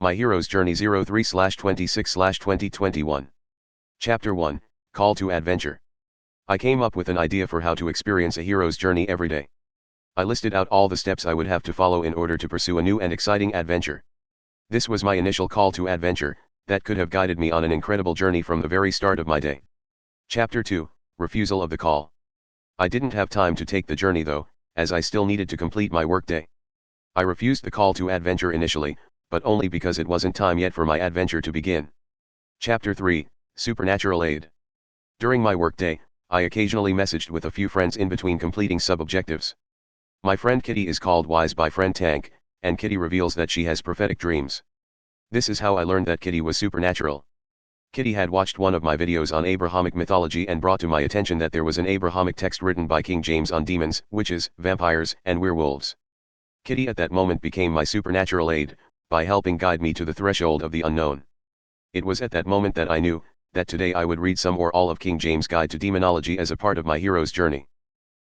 My Hero's Journey 03/26/2021. Chapter 1, Call to Adventure. I came up with an idea for how to experience a hero's journey every day. I listed out all the steps I would have to follow in order to pursue a new and exciting adventure. This was my initial call to adventure, that could have guided me on an incredible journey from the very start of my day. Chapter 2, Refusal of the Call. I didn't have time to take the journey though, as I still needed to complete my workday. I refused the call to adventure initially, but only because it wasn't time yet for my adventure to begin. Chapter 3, Supernatural Aid. During my workday, I occasionally messaged with a few friends in between completing sub-objectives. My friend Kitty is called Wise by friend Tank, and Kitty reveals that she has prophetic dreams. This is how I learned that Kitty was supernatural. Kitty had watched one of my videos on Abrahamic mythology and brought to my attention that there was an Abrahamic text written by King James on demons, witches, vampires, and werewolves. Kitty at that moment became my supernatural aid, by helping guide me to the threshold of the unknown. It was at that moment that I knew, that today I would read some or all of King James' Guide to Demonology as a part of my hero's journey.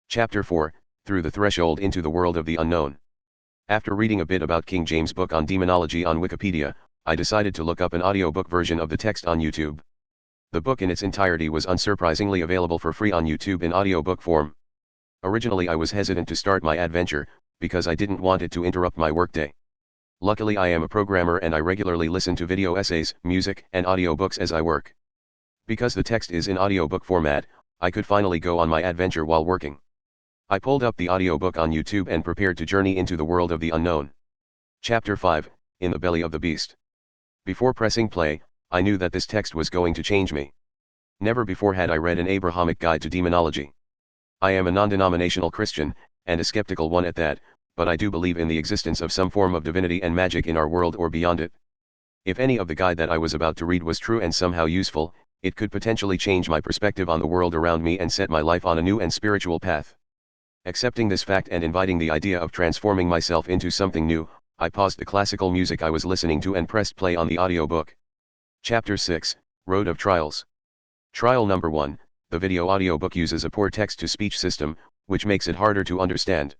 Chapter 4, Through the Threshold into the World of the Unknown. After reading a bit about King James' book on demonology on Wikipedia, I decided to look up an audiobook version of the text on YouTube. The book in its entirety was unsurprisingly available for free on YouTube in audiobook form. Originally I was hesitant to start my adventure, because I didn't want it to interrupt my workday. Luckily I am a programmer and I regularly listen to video essays, music, and audiobooks as I work. Because the text is in audiobook format, I could finally go on my adventure while working. I pulled up the audiobook on YouTube and prepared to journey into the world of the unknown. Chapter 5, In the Belly of the Beast. Before pressing play, I knew that this text was going to change me. Never before had I read an Abrahamic guide to demonology. I am a non-denominational Christian, and a skeptical one at that, but I do believe in the existence of some form of divinity and magic in our world or beyond it. If any of the guide that I was about to read was true and somehow useful, it could potentially change my perspective on the world around me and set my life on a new and spiritual path. Accepting this fact and inviting the idea of transforming myself into something new, I paused the classical music I was listening to and pressed play on the audiobook. Chapter 6, Road of Trials. Trial number 1, the video audiobook uses a poor text-to-speech system, which makes it harder to understand.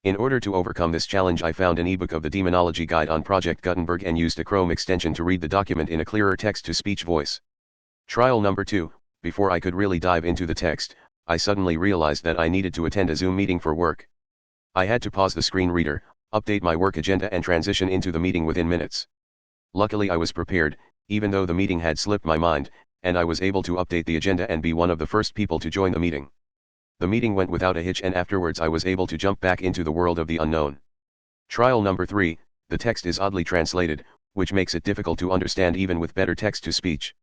In order to overcome this challenge I found an ebook of the Demonology Guide on Project Gutenberg and used a Chrome extension to read the document in a clearer text-to-speech voice. Trial number 2, before I could really dive into the text, I suddenly realized that I needed to attend a Zoom meeting for work. I had to pause the screen reader, update my work agenda and transition into the meeting within minutes. Luckily I was prepared, even though the meeting had slipped my mind, and I was able to update the agenda and be one of the first people to join the meeting. The meeting went without a hitch and afterwards I was able to jump back into the world of the unknown. Trial number 3, the text is oddly translated, which makes it difficult to understand even with better text-to-speech.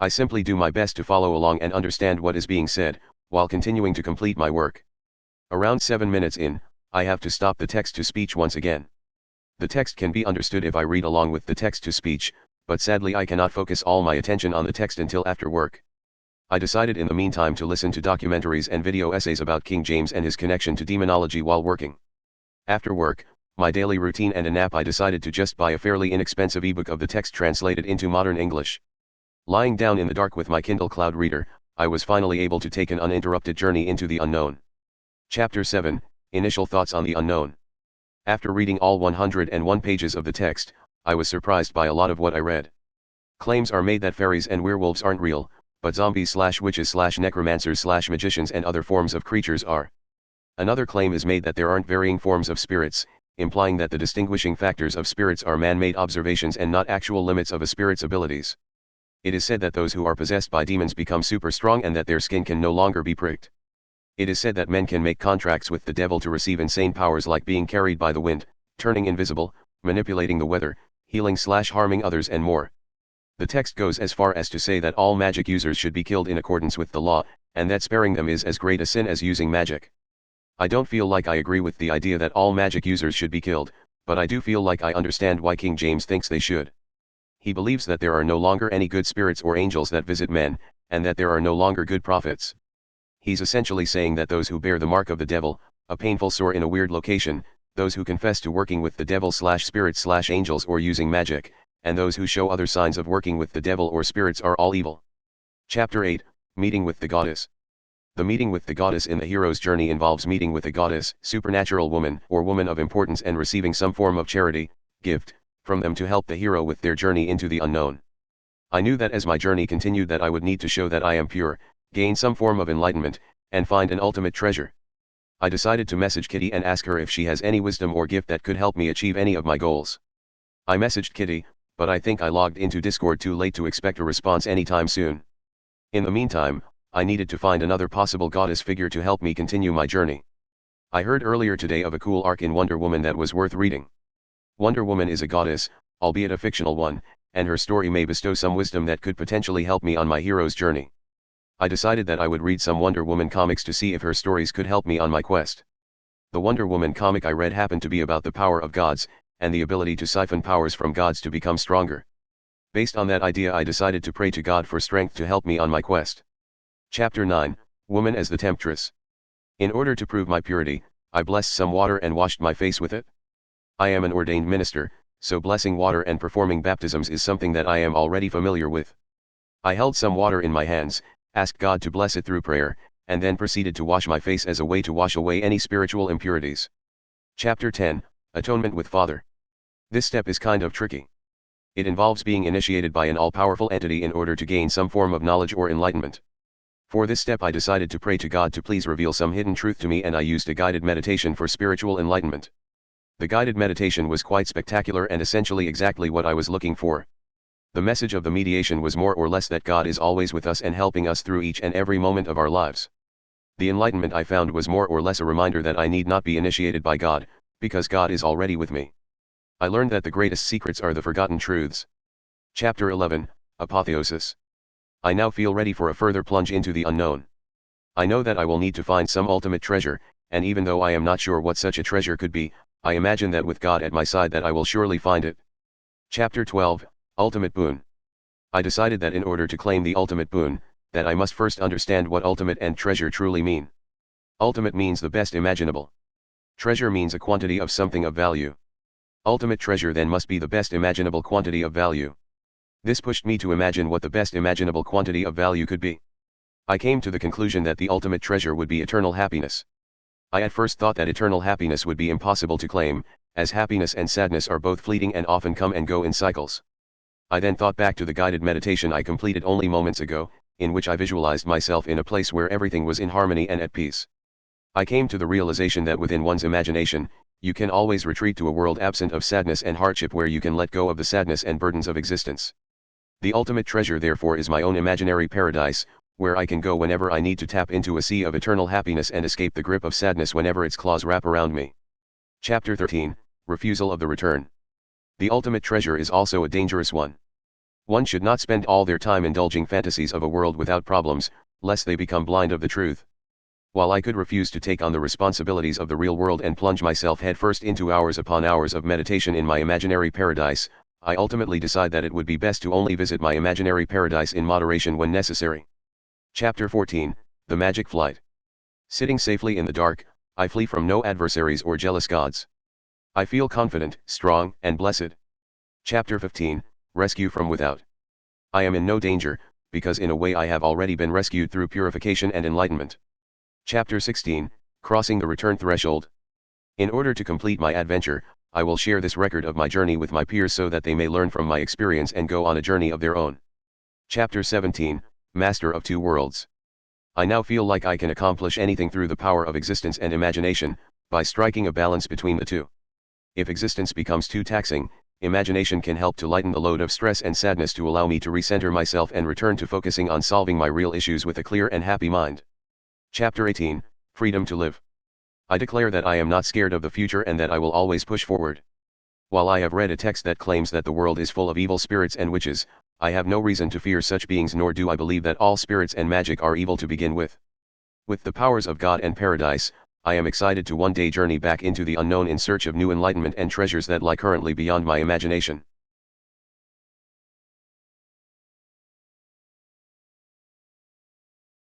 I simply do my best to follow along and understand what is being said, while continuing to complete my work. Around 7 minutes in, I have to stop the text-to-speech once again. The text can be understood if I read along with the text-to-speech, but sadly I cannot focus all my attention on the text until after work. I decided in the meantime to listen to documentaries and video essays about King James and his connection to demonology while working. After work, my daily routine and a nap, I decided to just buy a fairly inexpensive ebook of the text translated into modern English. Lying down in the dark with my Kindle Cloud Reader, I was finally able to take an uninterrupted journey into the unknown. Chapter 7, Initial Thoughts on the Unknown. After reading all 101 pages of the text, I was surprised by a lot of what I read. Claims are made that fairies and werewolves aren't real, but zombies/witches/necromancers/magicians and other forms of creatures are. Another claim is made that there aren't varying forms of spirits, implying that the distinguishing factors of spirits are man-made observations and not actual limits of a spirit's abilities. It is said that those who are possessed by demons become super strong and that their skin can no longer be pricked. It is said that men can make contracts with the devil to receive insane powers like being carried by the wind, turning invisible, manipulating the weather, healing/harming others and more. The text goes as far as to say that all magic users should be killed in accordance with the law, and that sparing them is as great a sin as using magic. I don't feel like I agree with the idea that all magic users should be killed, but I do feel like I understand why King James thinks they should. He believes that there are no longer any good spirits or angels that visit men, and that there are no longer good prophets. He's essentially saying that those who bear the mark of the devil, a painful sore in a weird location, those who confess to working with the devil/spirits/angels or using magic, and those who show other signs of working with the devil or spirits are all evil. Chapter 8, Meeting with the Goddess. The meeting with the goddess in the hero's journey involves meeting with a goddess, supernatural woman, or woman of importance and receiving some form of charity, gift, from them to help the hero with their journey into the unknown. I knew that as my journey continued that I would need to show that I am pure, gain some form of enlightenment, and find an ultimate treasure. I decided to message Kitty and ask her if she has any wisdom or gift that could help me achieve any of my goals. I messaged Kitty, but I think I logged into Discord too late to expect a response anytime soon. In the meantime, I needed to find another possible goddess figure to help me continue my journey. I heard earlier today of a cool arc in Wonder Woman that was worth reading. Wonder Woman is a goddess, albeit a fictional one, and her story may bestow some wisdom that could potentially help me on my hero's journey. I decided that I would read some Wonder Woman comics to see if her stories could help me on my quest. The Wonder Woman comic I read happened to be about the power of gods, and the ability to siphon powers from gods to become stronger. Based on that idea, I decided to pray to God for strength to help me on my quest. Chapter 9, Woman as the Temptress. In order to prove my purity, I blessed some water and washed my face with it. I am an ordained minister, so blessing water and performing baptisms is something that I am already familiar with. I held some water in my hands, asked God to bless it through prayer, and then proceeded to wash my face as a way to wash away any spiritual impurities. Chapter 10, Atonement with Father. This step is kind of tricky. It involves being initiated by an all-powerful entity in order to gain some form of knowledge or enlightenment. For this step I decided to pray to God to please reveal some hidden truth to me, and I used a guided meditation for spiritual enlightenment. The guided meditation was quite spectacular and essentially exactly what I was looking for. The message of the mediation was more or less that God is always with us and helping us through each and every moment of our lives. The enlightenment I found was more or less a reminder that I need not be initiated by God, because God is already with me. I learned that the greatest secrets are the forgotten truths. Chapter 11, Apotheosis. I now feel ready for a further plunge into the unknown. I know that I will need to find some ultimate treasure, and even though I am not sure what such a treasure could be, I imagine that with God at my side that I will surely find it. Chapter 12, Ultimate Boon. I decided that in order to claim the ultimate boon, that I must first understand what ultimate and treasure truly mean. Ultimate means the best imaginable. Treasure means a quantity of something of value. Ultimate treasure then must be the best imaginable quantity of value. This pushed me to imagine what the best imaginable quantity of value could be. I came to the conclusion that the ultimate treasure would be eternal happiness. I at first thought that eternal happiness would be impossible to claim, as happiness and sadness are both fleeting and often come and go in cycles. I then thought back to the guided meditation I completed only moments ago, in which I visualized myself in a place where everything was in harmony and at peace. I came to the realization that within one's imagination, you can always retreat to a world absent of sadness and hardship where you can let go of the sadness and burdens of existence. The ultimate treasure therefore is my own imaginary paradise, where I can go whenever I need to tap into a sea of eternal happiness and escape the grip of sadness whenever its claws wrap around me. Chapter 13, Refusal of the Return. The ultimate treasure is also a dangerous one. One should not spend all their time indulging fantasies of a world without problems, lest they become blind of the truth. While I could refuse to take on the responsibilities of the real world and plunge myself headfirst into hours upon hours of meditation in my imaginary paradise, I ultimately decide that it would be best to only visit my imaginary paradise in moderation when necessary. Chapter 14, The Magic Flight. Sitting safely in the dark, I flee from no adversaries or jealous gods. I feel confident, strong, and blessed. Chapter 15, Rescue from Without. I am in no danger, because in a way I have already been rescued through purification and enlightenment. Chapter 16, Crossing the Return Threshold. In order to complete my adventure, I will share this record of my journey with my peers so that they may learn from my experience and go on a journey of their own. Chapter 17, Master of Two Worlds. I now feel like I can accomplish anything through the power of existence and imagination, by striking a balance between the two. If existence becomes too taxing, imagination can help to lighten the load of stress and sadness to allow me to recenter myself and return to focusing on solving my real issues with a clear and happy mind. Chapter 18, Freedom to Live. I declare that I am not scared of the future and that I will always push forward. While I have read a text that claims that the world is full of evil spirits and witches, I have no reason to fear such beings, nor do I believe that all spirits and magic are evil to begin with. With the powers of God and paradise, I am excited to one day journey back into the unknown in search of new enlightenment and treasures that lie currently beyond my imagination.